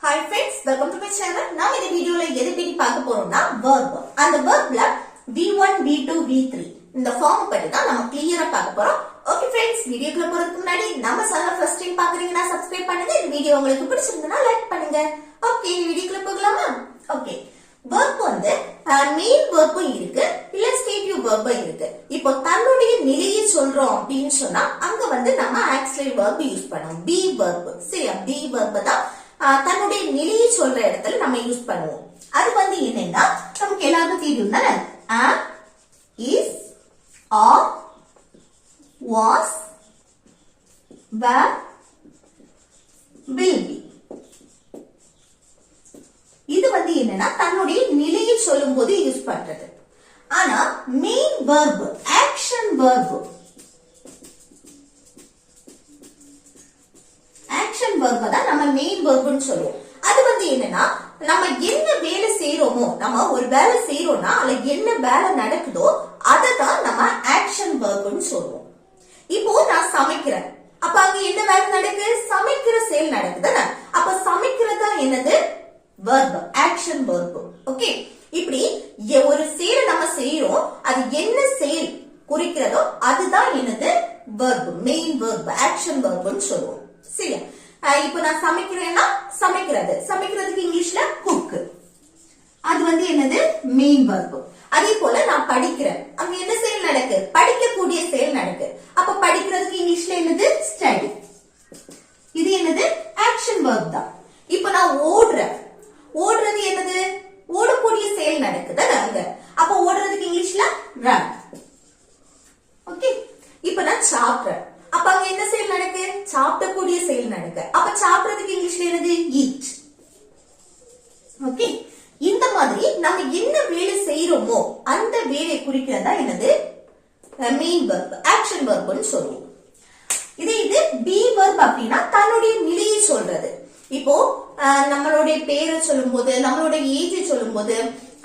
Hi friends, welcome to my channel. Now in the video la எதை பத்தி பார்க்க போறோம்னா verb. அந்த verbல V1, V2, V3 இந்த ஃபார்ம் பத்தி தான் நம்ம கிளியரா பார்க்க போறோம். Okay friends, வீடியோக்குள்ள போறதுக்கு முன்னாடி நம்ம சேனலை ஃபர்ஸ்ட் டைம் பாக்குறீங்கன்னா சப்ஸ்கிரைப் பண்ணுங்க. இந்த வீடியோ உங்களுக்கு பிடிச்சிருந்தா லைக் பண்ணுங்க. Okay, வீடியோக்குள்ள போகலாமா? Okay. verb வந்து main verb இருக்கு, illustrative verb இருக்கு. இப்போ தன்னுடைய நிலையை சொல்றோம் அப்படினு சொன்னா அங்க வந்து நம்ம auxiliary verb யூஸ் பண்ணுவோம். be verb. சரியா? be verb தான் தன்னுடைய நிலையை சொல்ற இடத்துல நம்ம யூஸ் பண்ணுவோம். அது வந்து என்னன்னா நமக்கு எல்லாருக்கும் தெரியும் தானே, am, is, are, was, were, will be. இது வந்து என்னன்னா தன்னுடைய நிலையை சொல்லும் போது யூஸ் பண்றது. ஆனா main verb, action verb, action verb தான் நம்ம மெயின் verb சொல்லுவோம். அது வந்து என்னன்னா நம்ம என்ன வேலை செய்யறோமோ, நம்ம ஒரு வேலை செய்யறோம்னா அதுல என்ன வேலை நடக்குதோ அதை தான் நம்ம ஆக்ஷன் verb சொல்லுவோம். இப்போ நான் சமைக்கிறேன், அப்ப அங்க என்ன வேலை நடக்குது? சமைக்கிற செயல் நடக்குதுதானே. அப்ப சமைக்கிறதா என்னது? verb, action verb. ஓகே, இப்படி ஒரு செயலை நம்ம செய்யறோம், அது என்ன செயல் குறிக்கிறதோ அதுதான் என்னது? verb, main verb, action verb சொல்லுவோம். சரியா? இப்போ நான் சமைக்கிறேன்னா சமைக்கிறது, சமைக்கிறதுக்கு இங்கிலீஷ்ல cook, அது வந்து என்னது? Main verb. அதே போல நான் படிக்கிறேன், அங்க என்ன செயல் நடக்கு? படிக்கக்கூடிய செயல் நடக்கு. அப்ப படிக்கிறதுக்கு இங்கிலீஷ்ல என்னது? study, இது என்னது? ஆக்ஷன் verb தான். இப்போ நான் ஓடுறேன், ஓடுறது என்னது? ஓடக்கூடிய செயல் நடக்குது அங்க. அப்ப ஓடுறதுக்கு இங்கிலீஷ்ல run. ஓகே, இப்போ நான் சாப்பிடுறேன், அப்ப அங்க என்ன செயல் நடக்கு? சாப்பிடக்கூடிய செயல் நடக்கு. அப்ப சாப்பிடுறதுக்கு இங்கிலீஷ்ல என்னது? eat. ஓகே, இந்த மாதிரி நம்ம என்ன வேலை செய்யறோமோ அந்த வேலையை குறிக்கிறதா என்னது? மெயின் verb, ஆக்ஷன் verb சொல்லுவோம். இது be verb அப்படின்னா தன்னுடைய நிலையை சொல்றது. இப்போ நம்மளுடைய பேரை சொல்லும் போது, நம்மளுடைய ஏஜை சொல்லும் போது,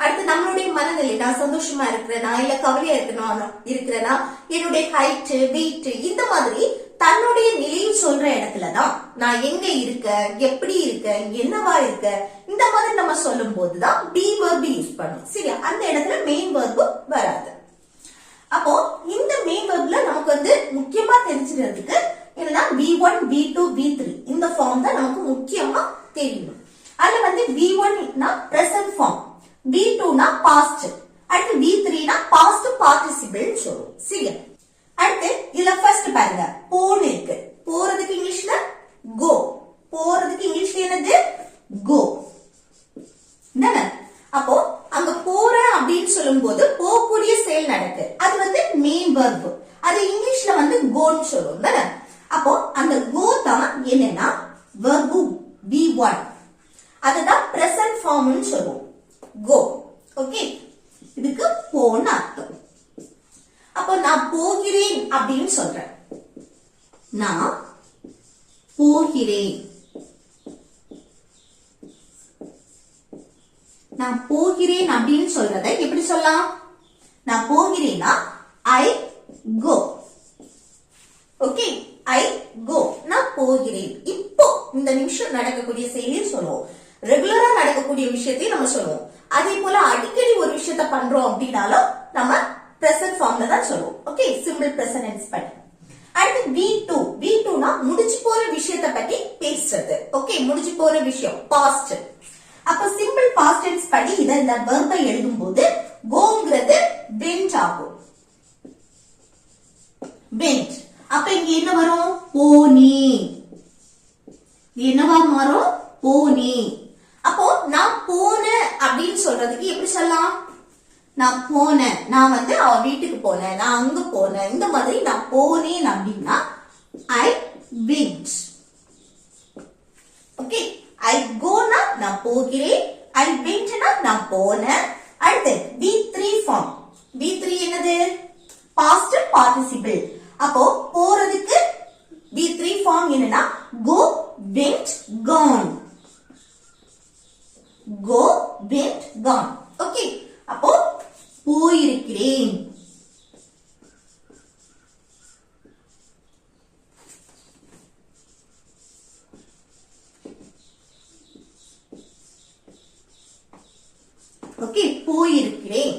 அடுத்து நம்மளுடைய மனநிலை, நான் சந்தோஷமா இருக்கிறேனா இல்ல கவலையா இருக்கிறேனா, என்னுடைய ஹைட், வெயிட், இந்த மாதிரி தன்னுடைய நிலையை சொல்ற இடத்துலதான் நான் எங்க இருக்க, எப்படி இருக்க, என்னவா இருக்க, இந்த மாதிரி நம்ம சொல்லும் போதுதான் be verb யூஸ் பண்ணும். சரியா? அந்த இடத்துல மெயின் verb வராது. அப்போ இந்த மெயின் verbல நமக்கு வந்து முக்கியமா தெரிஞ்சுக்கிறதுக்கு என்னன்னா V1, V2, V3 இந்த ஃபார்ம் தான் நமக்கு முக்கியமா தெரியணும். அதுல வந்து V1 னா பிரசன்ட் ஃபார்ம், V2 னா பாஸ்ட், அடுத்து V3 னா பாஸ்ட் பார்ட்டிசிபிள் சொல்லுவோம். சரியா? அடுத்து இதுல ஃபர்ஸ்ட் பாருங்க, போன் இருக்கு, போறதுக்கு இங்கிலீஷ்ல go, போறதுக்கு இங்கிலீஷ்ல என்னது? go. தானே? அப்போ அங்க போற அப்படின்னு சொல்லும் போது போகக்கூடிய செயல் நடக்கு, அது வந்து மெயின் verb, அது இங்கிலீஷ்ல வந்து கோன்னு சொல்லுவோம் தானே. அப்போ அந்த go தான் என்னன்னா verb V1, அதுதான் present form னு சொல்லுவோம், go. ஓகே, இதுக்கு போன்னு அர்த்தம். அப்போ நான் போகிறேன் அப்படின்னு சொல்றேன், நான் போகிறேன், நான் போகிறேன் அப்படின்னு சொல்றத எப்படி சொல்லலாம்? நான் போகிறேன்னா I go. Okay, I go, நான் போகிறேன். இப்போ இந்த நிமிஷம் நடக்கக்கூடிய செயலை சொல்லுவோம், ரெகுலரா நடக்கக்கூடிய விஷயத்தையும் நம்ம சொல்லுவோம். அதே போல அடிக்கடி ஒரு விஷயத்த பண்றோம் அப்படின்னாலும் நம்ம பிரசன்ட் ஃபார்ம்ல தான் சொல்லுவோம். ஓகே, சிம்பிள் பிரசன்ட் டென்ஸ் பண்ணி. அடுத்து V2, V2 னா முடிஞ்சு போற விஷயத்த பத்தி பேசுறது. ஓகே, முடிஞ்சு போற விஷயம் பாஸ்ட். அப்ப சிம்பிள் பாஸ்ட் டென்ஸ் படி இத இந்த வெர்பை எழுதும் போது கோங்கிறது went ஆகும், went. அப்ப இங்க என்ன வரும்? போனி. என்னவா மாறும்? போனி. அப்போ நான் போனேன் அப்படின்னு சொல்றதுக்கு எப்படி சொல்லலாம்? நான் போனேன், நான் வந்து அவ வீட்டுக்கு போனேன், நான் அங்க போனேன், இந்த மாதிரி நான் போனேன் அப்படின்னா I went. Okay, I go னா நான் போகிறேன், I went னா நான் போனேன். அடுத்து V3 ஃபார்ம், V3 என்னது? Past participle. அப்போ போறதுக்கு V3 ஃபார்ம் என்னன்னா go, went, gone. go, went, gone. Okay, அப்போ போயிருக்கிறேன், ஓகே போயிருக்கிறேன்.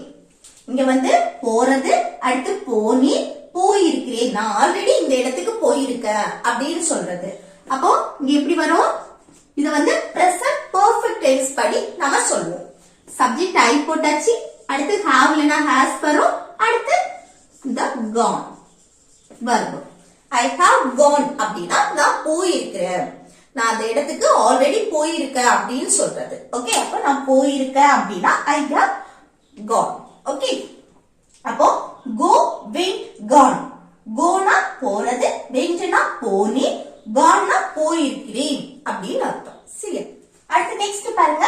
இங்க வந்து போறது, அடுத்து போனி, போயிருக்கிறேன். நான் ஆல்ரெடி இந்த இடத்துக்கு போயிருக்கேன் அப்படின்னு சொல்றது. அப்போ இங்க எப்படி வரும்? இது வந்து பிரசன்ட் பெர்ஃபெக்ட் டென்ஸ் படி நம்ம சொல்லுவோம். சப்ஜெக்ட் ஐ போட்டாச்சு, அடுத்து have இல்லனா has வரும், அடுத்து the gone verb. I have gone அப்படின்னா நான் போயிருக்கிறேன், நான் அந்த இடத்துக்கு ஆல்ரெடி போயிருக்கேன் அப்படின்னு சொல்றது. ஓகே, அப்ப நான் போயிருக்கேன் அப்படின்னா I have gone. ஓகே, அப்போ go, went, gone. கோனா போறது, வென்ட்னா போனி, கான்னா போயிருக்கிறேன் அப்படின்னு அர்த்தம். சரி, அடுத்து நெக்ஸ்ட் பாருங்க,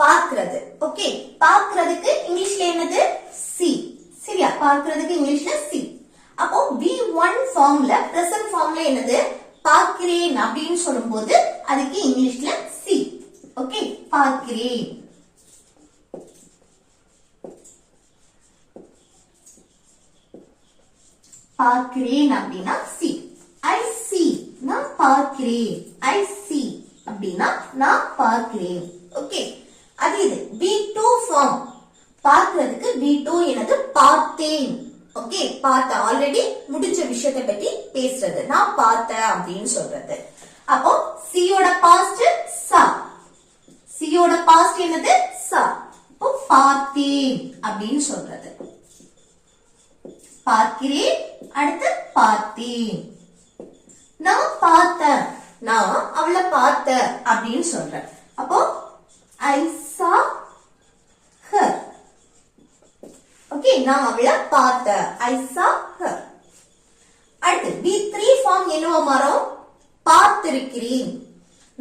பார்க்கிறது. ஓகே, பார்க்கிறதுக்கு இங்கிலீஷ்ல என்னது? see. சரியா, பார்க்கிறதுக்கு இங்கிலீஷ்ல see. அப்போ V1 ஃபார்ம்ல, பிரசன்ட் ஃபார்ம்ல என்னது? பார்க்கிறேன் அப்படின்னு சொல்லும்போது அதுக்கு இங்கிலீஷ்ல see. ஓகே, பார்க்கிறேன். பார்க்கிறேன் அப்படின்னா see. I see, நான் பார்க்கிறேன். I see அப்படின்னா நான் பார்க்கிறேன். ஓகே, அது இது V2 ஃபார்ம். பார்க்கிறதுக்கு V2 என்னது? பார்த்தேன். ஓகே, பார்த்த, ஆல்ரெடி முடிஞ்ச விஷயத்தை பத்தி பேசுறது, நான் பார்த்தேன் அப்படின்னு சொல்றது. அப்போ see யோட பாஸ்ட் saw. see யோட பாஸ்ட் என்னது? saw. அப்போ பார்த்தேன் அப்படின்னு சொல்றது. பார்க்கிறேன், அடுத்து பார்த்தேன். நான் பார்த்தேன், நான் அவளை பார்த்தேன் அப்படின்னு சொல்றேன். அப்போ I saw her. ஓகே, நான் அவளை பார்த்தேன், I saw her. அடுத்து V3 ஃபார்ம் என்னவா மாறும்? பார்த்திருக்கிறேன்.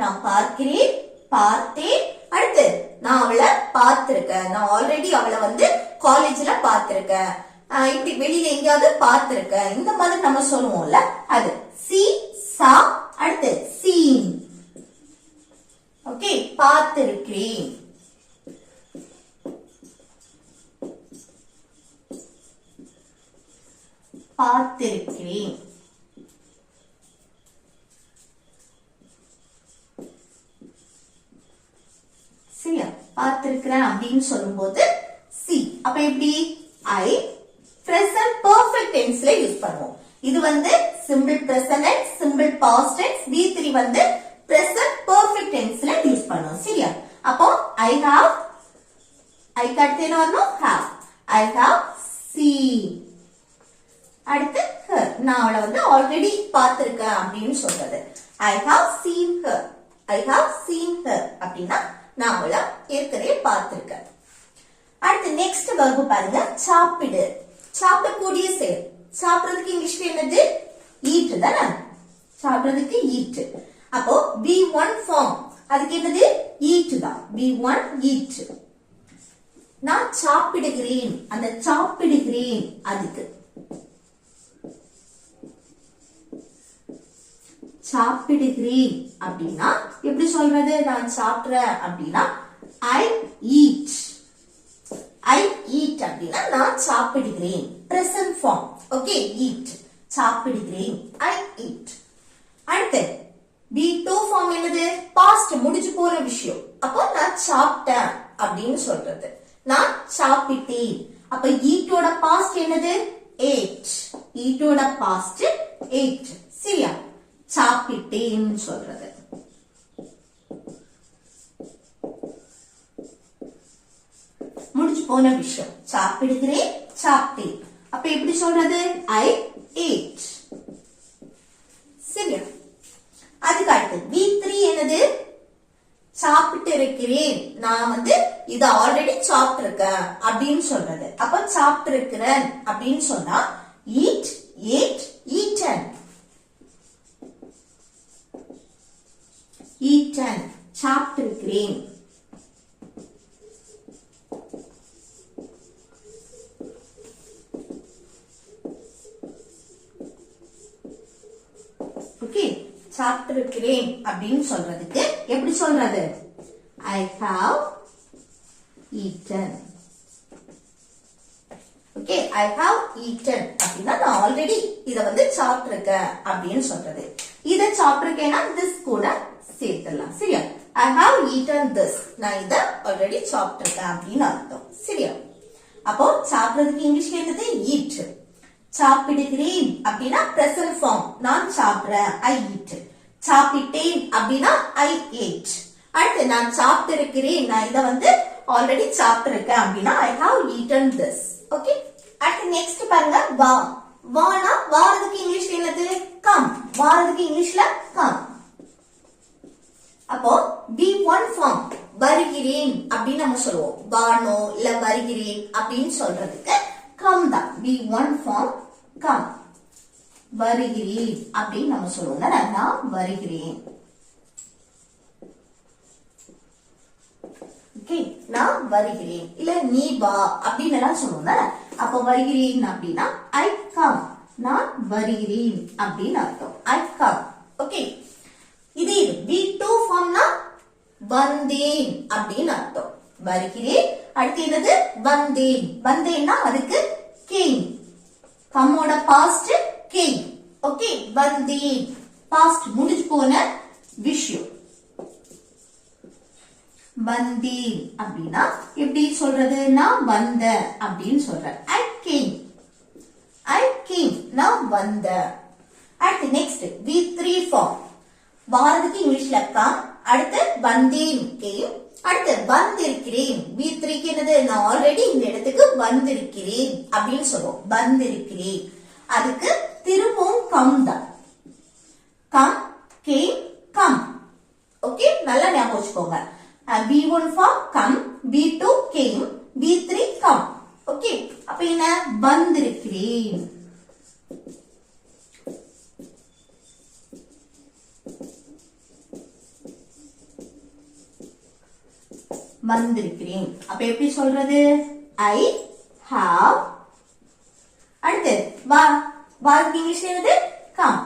நான் பார்க்கிறேன், பார்த்தேன், அடுத்து நான் அவளை பார்த்திருக்கேன், நான் ஆல்ரெடி அவளை வந்து காலேஜ்ல பார்த்திருக்கேன், இப்படி வெளியில எங்கேயாவது பார்த்திருக்கேன், இந்த மாதிரி நம்ம சொல்லுவோம்ல, அது see, saw, அடுத்து seen. ஓகே, பார்த்திருக்கிறேன். பார்த்திருக்கிறேன். சரியா, பார்த்திருக்கிறேன் அப்படின்னு சொல்லும்போது see. அப்ப எப்படி? I present perfect tenseல யூஸ் பண்ணுவோம். இது வந்து simple present tense, simple past tense. V3 வந்து present perfect tenseல யூஸ் பண்ணுவோம். சரியா, அப்போ I have, I கடுத்து என்ன வரணும்? have. I have seen. அடுத்து her, நான் அவளை வந்து ஆல்ரெடி பார்த்திருக்கேன் அப்படின்னு சொல்றது. I have seen her. I have seen her அப்படின்னா நான் அவளை ஏற்கனவே பார்த்திருக்கேன். அடுத்து நெக்ஸ்ட் verb பாருங்க, சாப்பிடு. சாப்பிடக்கூடிய செயல். சாப்பிடுறதுக்கு இங்கிலீஷ்ல என்னது? eat தானே. சாப்பிடுறதுக்கு eat. அப்போ V1 ஃபார்ம், அதுக்கு என்னது? eat தான். V1 eat. நான் சாப்பிடுகிறேன், அந்த சாப்பிடுகிறேன் அதுக்கு சாப்பிடுகிறேன் அப்படின்னா எப்படி சொல்றது? நான் சாப்பிடுறேன் அப்படின்னா I eat. I eat அப்படின்னா நான் சாப்பிடுகிறேன், பிரசன்ட் ஃபார்ம். ஓகே, eat, சாப்பிடுகிறேன், I eat. அடுத்து V2 ஃபார்ம் என்னது? பாஸ்ட், முடிஞ்சு போற விஷயம். அப்போ நான் சாப்பிட்டேன் அப்படின்னு சொல்றது. நான் சாப்பிட்டேன். அப்ப ஈட்டோட பாஸ்ட் என்னது? ate. ஈட்டோட பாஸ்ட் ate. சரியா, சாப்பிட்டேன்னு சொல்றது. முடிஞ்சு போன விஷயம். சாப்பிடுகிறேன், சாப்பிட்டேன். அப்ப எப்படி சொல்றது? I ate. சரியா, அதுக்கு அடுத்து V3 என்னது? சாப்பிட்டு இருக்கிறேன், நான் வந்து இத ஆல்ரெடி சாப்பிட்டு இருக்கேன் அப்படின்னு சொல்றது. அப்ப சாப்பிட்டு இருக்கிறேன் அப்படின்னு சொன்னா eat, ate, eaten. eaten, சாப்பிட்டு இருக்கிறேன். ஓகே, சாப்பிட்டு இருக்கிறேன் அப்படின்னு சொல்றதுக்கு எப்படி சொல்றது? I have eaten. Okay, I have eaten அப்படின்னா நான் ஆல்ரெடி இத வந்து சாப்பிட்டு இருக்கேன் அப்படின்னு சொல்றது. இத சாப்பிட்டு இருக்கேன்னா this கூட சேர்த்துடலாம். சரியா, I have eaten this. நான் இத already சாப்பிட்டிருக்கேன் அப்படின்னு அர்த்தம். சரியா? அப்போ சாப்பிடுறதுக்கு இங்கிலீஷ்ல என்னது? eat. சாப்பிடுகிறேன் அப்படின்னா present form. நான் சாப்பிடுறேன். I eat. சாப்பிட்டேன் அப்படின்னா I ate. அடுத்து நான் சாப்பிட்டிருக்கிறேன். நான் இத வந்து already சாப்பிட்டிருக்கேன் அப்படின்னா I have eaten this. Okay? அடுத்து next பாருங்க வா. வானா வாரதுக்கு இங்கிலீஷ்ல என்னது? come. வாரதுக்கு இங்கிலீஷ்ல come. அப்போ be1 form வருகிறேன் அப்படின்னு நம்ம சொல்லுவோம். வானோ இல்ல வருகிறேன் அப்படின்னு சொல்றதுக்கு come தான். be1 form come. வருகிறேன் அப்படின்னு நம்ம சொல்லுவோம். நான் வருகிறேன். ஓகே, நான் வருகிறேன். இல்ல நீ வா அப்படின்னு எல்லாம் சொல்லுவோம். அப்ப வருகிறேன் அப்படின்னா I come. நான் வருகிறேன் அப்படின்னு அர்த்தம். I come. ஓகே, இது be2 ஃபார்ம்னா வந்தேன் அப்படின்னு அர்த்தம். வருகிறேன். அடுத்து என்னது? வந்தேன். வந்தேன்னா அதுக்கு came. கம்மோட பாஸ்ட் came. ஓகே, வந்தேன். பாஸ்ட் முடிஞ்சு போன விஷயம். வந்தேன் அப்படின்னா எப்படி சொல்றது? நான் வந்த அப்படின்னு சொல்றேன். I came. I came. நான் வந்த. அடுத்து நெக்ஸ்ட் V3 ஃபார்ம். வாரதுக்கு இங்கிலீஷ்ல come. அடுத்து வந்தேன் came. அடுத்து வந்திருக்கிறேன். V3க்கு என்னது? நான் ஆல்ரெடி இந்த இடத்துக்கு வந்திருக்கிறேன் அப்படின்னு சொல்லுவோம். வந்திருக்கிறேன். அதுக்கு திரும்பவும் come தான். come, came, come. ஓகே, நல்லா ஞாபகம் வச்சுக்கோங்க. B1 form come, B2 came, B3 come. Okay, அப்ப என்ன? வந்திருக்கிறேன். வந்திருக்கிறேன். அப்ப எப்படி சொல்றது? I have. அடுத்து வா. வாக்கு இங்கிலீஷ்ல என்னது? come.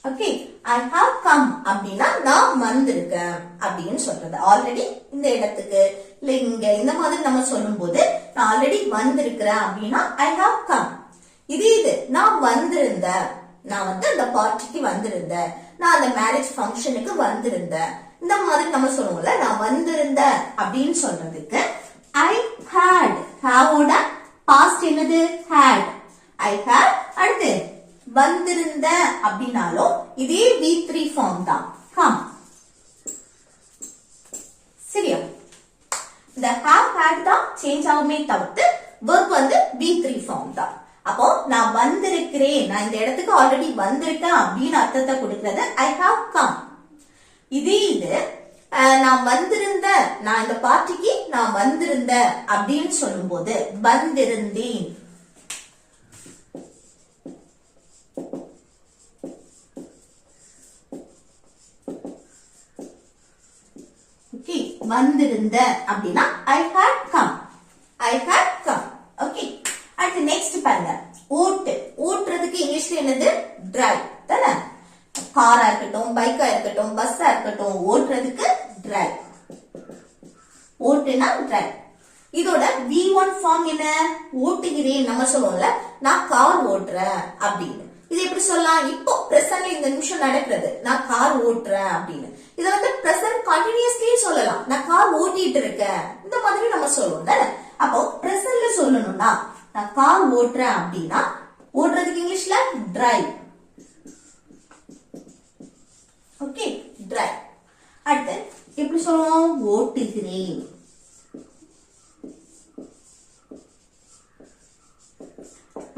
Okay, I have come அப்படின்னா நான் வந்திருக்கேன் அப்படின்னு சொல்றது. ஆல்ரெடி இந்த இடத்துக்கு இல்ல இங்க இந்த மாதிரி நம்ம சொல்லும் போது நான் ஆல்ரெடி வந்திருக்கிறேன் அப்படின்னா I have come. இது நான் வந்திருந்தேன். நான் வந்து அந்த பார்ட்டிக்கு வந்திருந்தேன். நான் அந்த மேரேஜ் ஃபங்க்ஷனுக்கு வந்திருந்தேன். இந்த மாதிரி நம்ம சொல்லுவோம்ல, நான் வந்திருந்தேன் அப்படின்னு சொல்றதுக்கு I had. haveோட பாஸ்ட் என்னது? had. I had. அடுத்து வந்திருந்த அப்படின்னாலும் இதே V3 ஃபார்ம் தான். come. சரியா? இந்த have had தான் சேஞ்ச் ஆகுமே தவிர்த்து verb வந்து V3 ஃபார்ம் தான். அப்போ நான் வந்திருக்கிறேன். நான் இந்த இடத்துக்கு ஆல்ரெடி வந்திருக்கேன் அப்படின்னு அர்த்தத்தை கொடுக்கிறது I have come. இது நான் வந்திருந்த, நான் இந்த பார்ட்டிக்கு நான் வந்திருந்த அப்படின்னு சொல்லும் போது வந்திருந்தேன். வந்திருந்த அப்படின்னா I had come. I had come. Okay, அடுத்து நெக்ஸ்ட் பாருங்க. ஓட்டு. ஓட்டுறதுக்கு இங்கிலீஷ்ல என்னது? டிரைவ் தானே? காரா இருக்கட்டும், பைக்கா இருக்கட்டும், பஸ்ஸா இருக்கட்டும், ஓட்டுறதுக்கு டிரைவ். ஓட்டுனா டிரைவ். இதோட V1 ஃபார்ம் என்ன? ஓட்டுகிறேன். நம்ம சொல்லுவோம்ல, நான் கார் ஓட்டுறேன் அப்படின்னு. இது எப்படி சொல்லலாம்? இப்போ பிரசன்ட்ல இந்த நிமிஷம் நடக்கிறது, நான் கார் ஓட்டுறேன் அப்படின்னு. இத வந்து பிரசன்ட் கண்டினியூஸ்லி சொல்லலாம். நான் கார் ஓட்டிட்டு இருக்கேன். இந்த மாதிரி நம்ம சொல்லுவோம் தானே? அப்போ பிரசன்ட்ல சொல்லணும்னா நான் கார் ஓட்டுறேன் அப்படின்னா ஓட்டுறதுக்கு இங்கிலீஷ்ல டிரைவ். Okay, drive. அடுத்து எப்படி சொல்லுவோம்? ஓட்டுகிறேன்.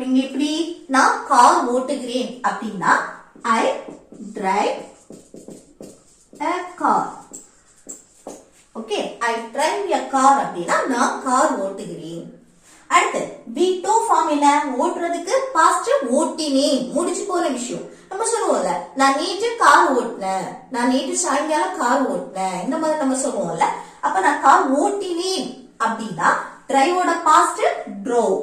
இங்க எப்படி? நான் கார் ஓட்டுகிறேன் அப்படின்னா I drive a car. Okay, I drive a car அப்படின்னா நான் கார் ஓட்டுகிறேன். அடுத்து V2 ஃபார்ம் என்ன? ஓட்டுறதுக்கு பாஸ்ட் ஓட்டினேன். முடிச்சு போன விஷயம். நம்ம சொல்லுவோம்ல, நான் நேற்று கார் ஓட்டினேன், நான் நேற்று சாயங்காலம் கார் ஓட்டினேன். இந்த மாதிரி நம்ம சொல்லுவோம்ல. அப்ப நான் கார் ஓட்டினேன் அப்படின்னா டிரைவோட past drove.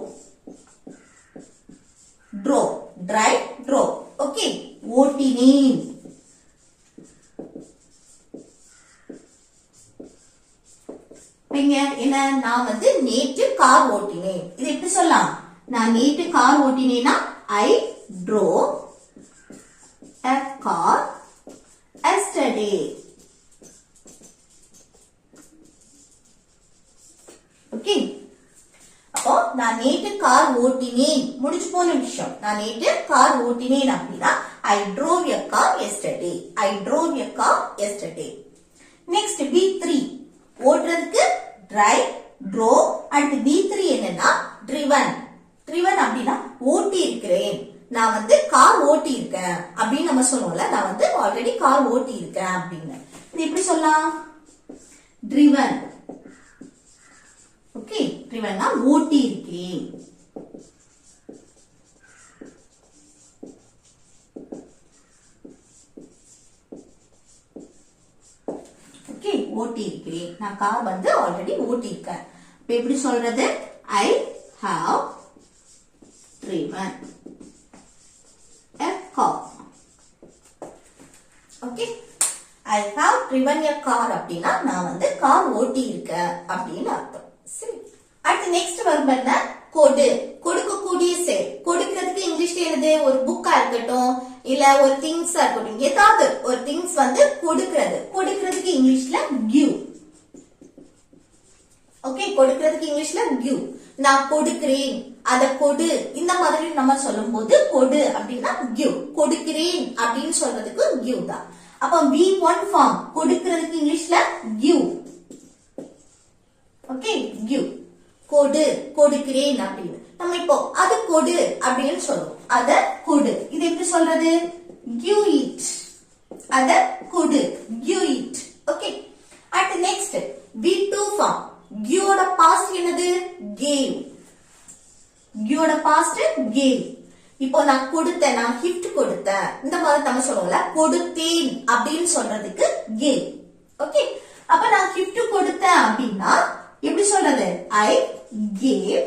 drove, drive, drove. Okay, ஓட்டினேன். என்ன? நான் வந்து நேற்று கார் ஓட்டினேன். இது எப்படி சொல்லலாம்? நான் நேற்று கார் ஓட்டினேன்னா I drove a car yesterday. ஓட்டினேன் முடிச்சு போன விஷயம். நான் நேற்று கார் ஓட்டினேன் அப்படின்னா I drove a car yesterday. I drove a car yesterday. Next B3 ஓட்டுறதுக்கு drive, drove. அடுத்து B3 என்னன்னா driven. driven அப்படின்னா ஓட்டி இருக்கிறேன். நான் வந்து கார் ஓட்டி இருக்கேன் அப்படின்னு நம்ம சொல்லுவோம்ல. நான் வந்து ஆல்ரெடி கார் ஓட்டி இருக்கேன் அப்படின்னு. இது எப்படி சொல்லலாம்? driven. ஓகே, driven ஓட்டி இருக்கேன். ஓகே, ஓட்டி இருக்கிறேன். நான் கார் வந்து ஆல்ரெடி ஓட்டி இருக்கேன். இப்ப எப்படி சொல்றது? I have driven a car. Okay, I have driven a car அப்படின்னா நான் வந்து கார் ஓட்டி இருக்கேன் அப்படின்னு அர்த்தம். சரி, அடுத்து நெக்ஸ்ட் verb என்ன? கொடு. கொடுக்கக்கூடிய செயல். கொடுக்கிறதுக்கு இங்கிலீஷ்ல என்னது? ஒரு புக்கா இருக்கட்டும், இல்ல ஒரு திங்ஸா இருக்கட்டும், ஏதாவது ஒரு திங்ஸ் வந்து கொடுக்கிறது. கொடுக்கிறதுக்கு இங்கிலீஷ்ல give. ஓகே, கொடுக்கிறதுக்கு இங்கிலீஷ்ல give. நான் கொடுக்கிறேன், அத கொடு, இந்த மாதிரி நம்ம சொல்லும் போது கொடு அப்படின்னா give. கொடுக்கிறேன் அப்படின்னு சொல்றதுக்கு give தான். அப்ப V1 ஃபார்ம் கொடுக்கிறதுக்கு இங்கிலீஷ்ல give. Okay, give. கொடு, கொடுக்கிறேன் அப்படின்னு. நம்ம இப்போ அது கொடு அப்படின்னு சொல்லுவோம். அத கொடு. இது எப்படி சொல்றது? give it. அத கொடு, give it. ஓகே, அடுத்து நெக்ஸ்ட் V2 ஃபார்ம். give ஓட பாஸ்ட் என்னது? gave. give ஓட பாஸ்ட் gave. இப்போ நான் கொடுத்தேன், நான் gift கொடுத்தேன், இந்த மாதிரி நம்ம சொல்லுவோம்ல. கொடுத்தேன் அப்படின்னு சொல்றதுக்கு gave. ஓகே, அப்ப நான் gift கொடுத்தேன் அப்படின்னா எப்படி சொல்றது? I gave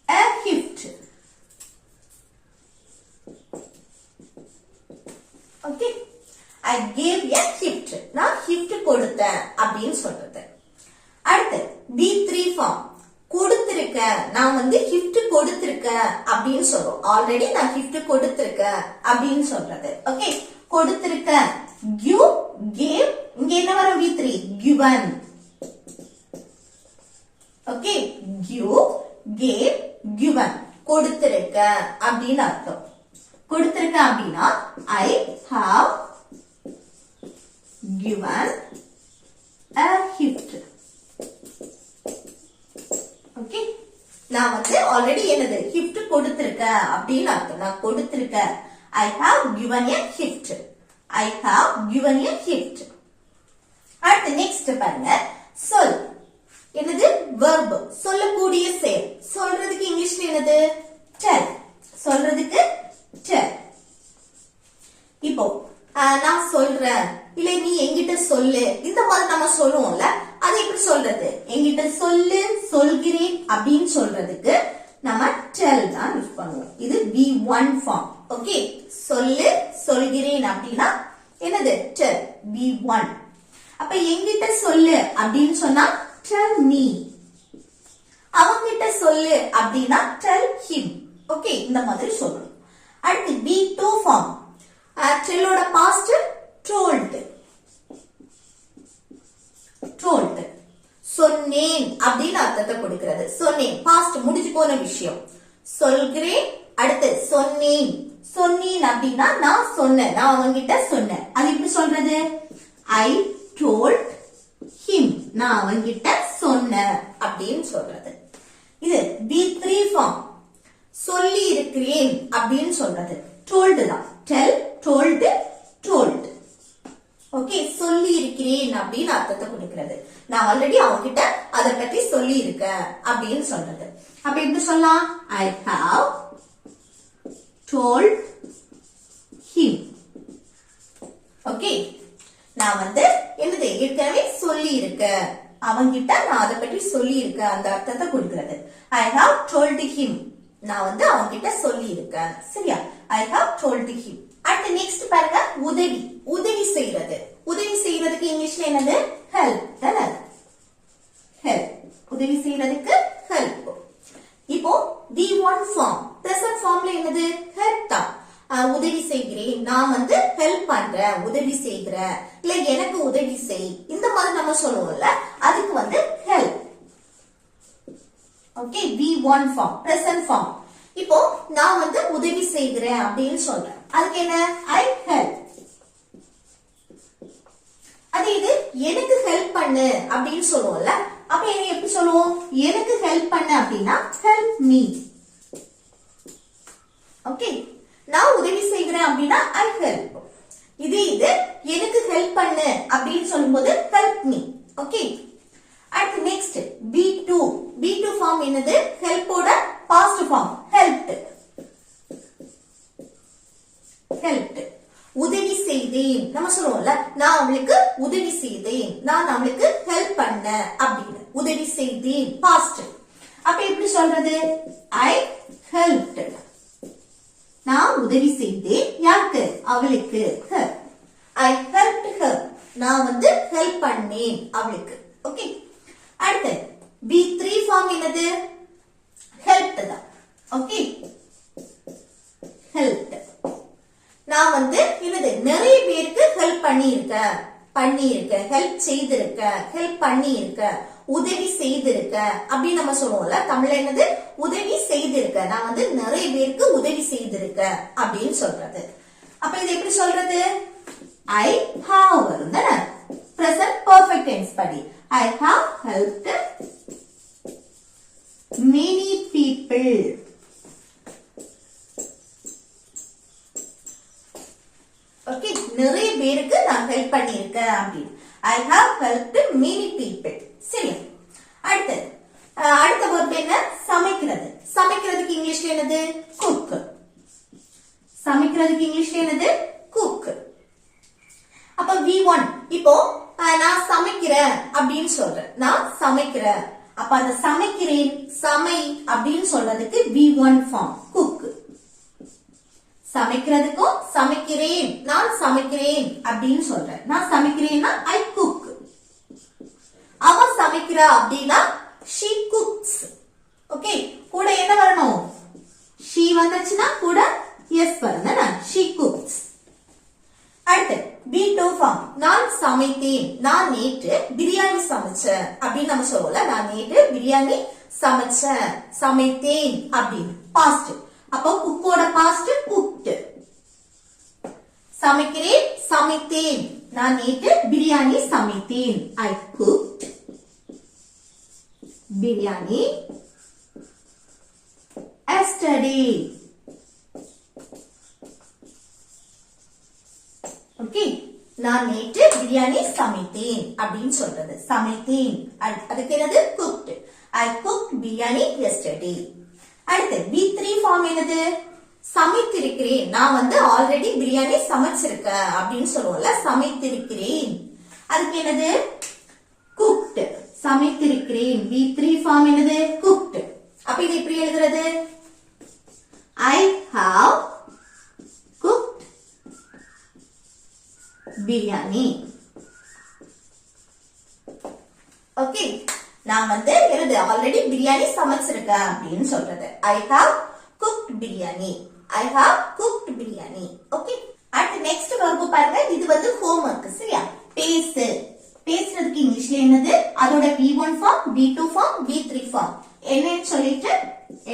a gift. Okay, I gave a gift. நான் gift கொடுத்தேன் அப்படின்னு சொல்றது. அடுத்து B3 ஃபார்ம். கொடுத்திருக்க, நான் வந்து gift கொடுத்திருக்க அப்படின்னு சொல்றோம். ஆல்ரெடி நான் gift கொடுத்திருக்க அப்படின்னு சொல்றது. ஓகே, கொடுத்திருக்க give, gave. இங்க என்ன வரும்? V3 given. Okay, give, gave, given. கொடுத்திருக்க அப்படின்னு அர்த்தம். கொடுத்திருக்க அப்படின்னா I have given a gift. Okay, நான் வந்து ஆல்ரெடி என்னது? gift கொடுத்திருக்க அப்படின்னு அர்த்தம். நான் கொடுத்திருக்க. I have given a gift. I have given a gift. அடுத்து நெக்ஸ்ட் பாருங்க. சொல். என்னது? verb. சொல்லக்கூடிய செயல். சொல்றதுக்கு இங்கிலீஷ்ல என்னது? tell. சொல்றதுக்கு tell. இப்போ நான் சொல்றேன், இல்ல நீ என்கிட்ட சொல்லு, இந்த மாதிரி நம்ம சொல்லுவோம்ல. அது எப்படி சொல்றது? என்கிட்ட சொல்லு, சொல்கிறேன் அப்படின்னு சொல்றதுக்கு நம்ம tell தான் யூஸ் பண்ணுவோம். இது V1 ஃபார்ம். ஓகே, சொல்லு, சொல்கிறேன் அப்படின்னா என்னது? tell. V1. அப்ப என்கிட்ட சொல்லு அப்படின்னு சொன்னா tell me. அவங்கிட்ட சொல்லு அப்படின்னா tell him. ஓகே, இந்த மாதிரி சொல்லணும். அடுத்து B2 ஃபார்ம். tell ஓட பாஸ்ட் told. told. சொன்னேன் அப்படின்னு அர்த்தத்தை கொடுக்கிறது. சொன்னேன் பாஸ்ட் முடிஞ்சு போன விஷயம். சொல்கிறேன், அடுத்து சொன்னேன். சொன்னேன் அப்படின்னா நான் சொன்னேன், நான் அவங்கிட்ட சொன்னேன். அது எப்படி சொல்றது? I told him. நான் அவங்கிட்ட சொன்னேன் அப்படின்னு சொல்றது. இது B3 ஃபார்ம். சொல்லி இருக்கிறேன் அப்படின்னு சொல்றது told தான். tell, told, told. ஓகே, சொல்லி இருக்கிறேன் அப்படின்னு அர்த்தத்தை கொடுக்கிறது. நான் ஆல்ரெடி அவங்கிட்ட அதை பத்தி சொல்லி இருக்கேன் அப்படின்னு சொல்றது. அப்ப எப்படி சொல்லலாம்? I have told him. Okay, நான் வந்து என்னது? ஏற்கனவே சொல்லி இருக்க, அவங்கிட்ட நான் அதை பற்றி சொல்லி இருக்க, அந்த அர்த்தத்தை கொடுக்கிறது. I have told him. நான் வந்து அவங்கிட்ட சொல்லி இருக்கேன். சரியா? I have told him. அடுத்து நெக்ஸ்ட் பாருங்க. உதவி. உதவி செய்யறது. உதவி செய்யறதுக்கு இங்கிலீஷ்ல என்னது? help. தானே? help. உதவி செய்யறதுக்கு help. இப்போ V1 ஃபார்ம். present ஃபார்ம்ல என்னது? help தான். உதவி செய்கிறேன், நான் வந்து ஹெல்ப் பண்றேன், உதவி செய்கிறேன், இல்ல எனக்கு உதவி செய், இந்த மாதிரி நம்ம சொல்லுவோம்ல. அதுக்கு வந்து help. Okay V1 form present form. இப்போ நான் வந்து உதவி செய்கிறேன் அப்படின்னு சொல்றேன். அதுக்கு என்ன I help. அது இது எனக்கு ஹெல்ப் பண்ணு அப்படின்னு சொல்லுவோம்ல. அப்ப என்ன எப்படி சொல்லுவோம்? எனக்கு ஹெல்ப் பண்ணு அப்படின்னா help me. ஓகே நான் உதவி செய்கிறேன் அப்படின்னா I help. இது எனக்கு ஹெல்ப் பண்ணு அப்படின்னு சொல்லும்போது help me. ஓகே அடுத்து நெக்ஸ்ட் B2 ஃபார்ம் என்னது? ஹெல்ப்போட பாஸ்ட் ஃபார்ம் helped. உதவி செய்தேன். நம்ம சொல்லுவோம்ல நான் அவளுக்கு உதவி செய்தேன், நான் அவளுக்கு ஹெல்ப் பண்ண அப்படின்னு. உதவி செய்தேன் பாஸ்ட். அப்ப எப்படி சொல்றது? I helped. நான் உதவி செய்தேன் யாருக்கு? அவளுக்கு. her. I helped her. நான் வந்து ஹெல்ப் பண்ணேன் அவளுக்கு. ஓகே அடுத்து B3 ஃபார்ம் என்னது? helped தான். Okay helped. நான் வந்து என்னது? நிறைய பேருக்கு ஹெல்ப் பண்ணியிருக்க ஹெல்ப் செய்திருக்க, ஹெல்ப் பண்ணியிருக்க, உதவி செய்திருக்க அப்படின்னு நம்ம சொல்லுவோம்ல. தமிழ்ல என்னது? உதவி செய்திருக்க. நான் வந்து நிறைய பேருக்கு உதவி செய்திருக்க அப்படின்னு சொல்றது. அப்ப இது எப்படி சொல்றது? I have வரும் தானே? present perfect tense படி I have helped many people. Okay நிறைய பேருக்கு நான் ஹெல்ப் பண்ணியிருக்கேன் அப்படின்னு. I have helped many people. சரி அடுத்து verb என்ன? சமைக்கிறது. சமைக்கிறதுக்கு இங்கிலீஷ்ல என்னது? cook. சமைக்கிறதுக்கு இங்கிலீஷ்ல என்னது? cook. அப்ப V1 இப்போ நான் சமைக்கிறேன் அப்படின்னு சொல்றேன். நான் சமைக்கிறேன். அப்ப அந்த சமைக்கிறேன் சமை அப்படின்னு சொல்றதுக்கு V1 ஃபார்ம் cook. சமைக்கிறதுக்கும் சமைக்கிறேன், நான் சமைக்கிறேன் அப்படின்னு சொல்றேன். நான் சமைக்கிறேன்னா I cook. அவ சமைக்கிறா அப்படின்னா she cooks. ஓகே கூட என்ன வரணும்? she வந்துச்சுன்னா கூட yes வரணும். she cooks. அடுத்து B2 ஃபார்ம் நான் சமைத்தேன். நான் நேற்று பிரியாணி சமைச்சேன் அப்படின்னு நம்ம சொல்லுவோம்ல. நான் நேற்று பிரியாணி சமைச்சேன், சமைத்தேன் அப்படின்னு பாஸ்ட். அப்போ குக்கோட பாஸ்ட் cooked. சமைக்கிறேன் சமைத்தேன். நான் நேற்று பிரியாணி சமைத்தேன். I cooked biryani yesterday. Okay நான் நேற்று பிரியாணி சமைத்தேன் அப்படின்னு சொல்றது. சமைத்தேன் அதுக்கு என்னது? cooked. I cooked biryani yesterday. அடுத்து B3 ஃபார்ம் என்னது? சமைத்திருக்கிறேன். நான் வந்து ஆல்ரெடி பிரியாணி சமைச்சிருக்கேன் அப்படின்னு சொல்லுவோம்ல. சமைத்திருக்கிறேன் அதுக்கு என்னது? cooked. சமைத்திருக்கிறேன். B3 ஃபார்ம் என்னது? cooked. அப்ப இது எப்படி எழுதுறது? I have cooked biryani. Okay நான் வந்து எழுது ஆல்ரெடி பிரியாணி சமைச்சிருக்கேன் அப்படின்னு சொல்றது. I have cooked biryani. I have cooked biryani. Okay அடுத்து நெக்ஸ்ட் verb பாருங்க. இது வந்து ஹோம்வொர்க். சரியா? பேசு. பேசுறதுக்கு இங்கிலீஷ்ல என்னது? அதோட V1 form, B2 form, B3 form என்னன்னு சொல்லிட்டு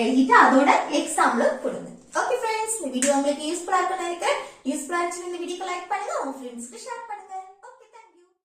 எழுதிட்டு அதோட எக்ஸாம்ல கொடுங்க. ஓகே फ्रेंड्स இந்த வீடியோ உங்களுக்கு யூஸ்ஃபுல்லா இருக்கும்னு நினைக்கிறேன். யூஸ்ஃபுல்லா இருந்துச்சுன்னா இந்த வீடியோக்கு லைக் பண்ணுங்க, உங்க ஃப்ரெண்ட்ஸ்க்கு ஷேர் பண்ணுங்க.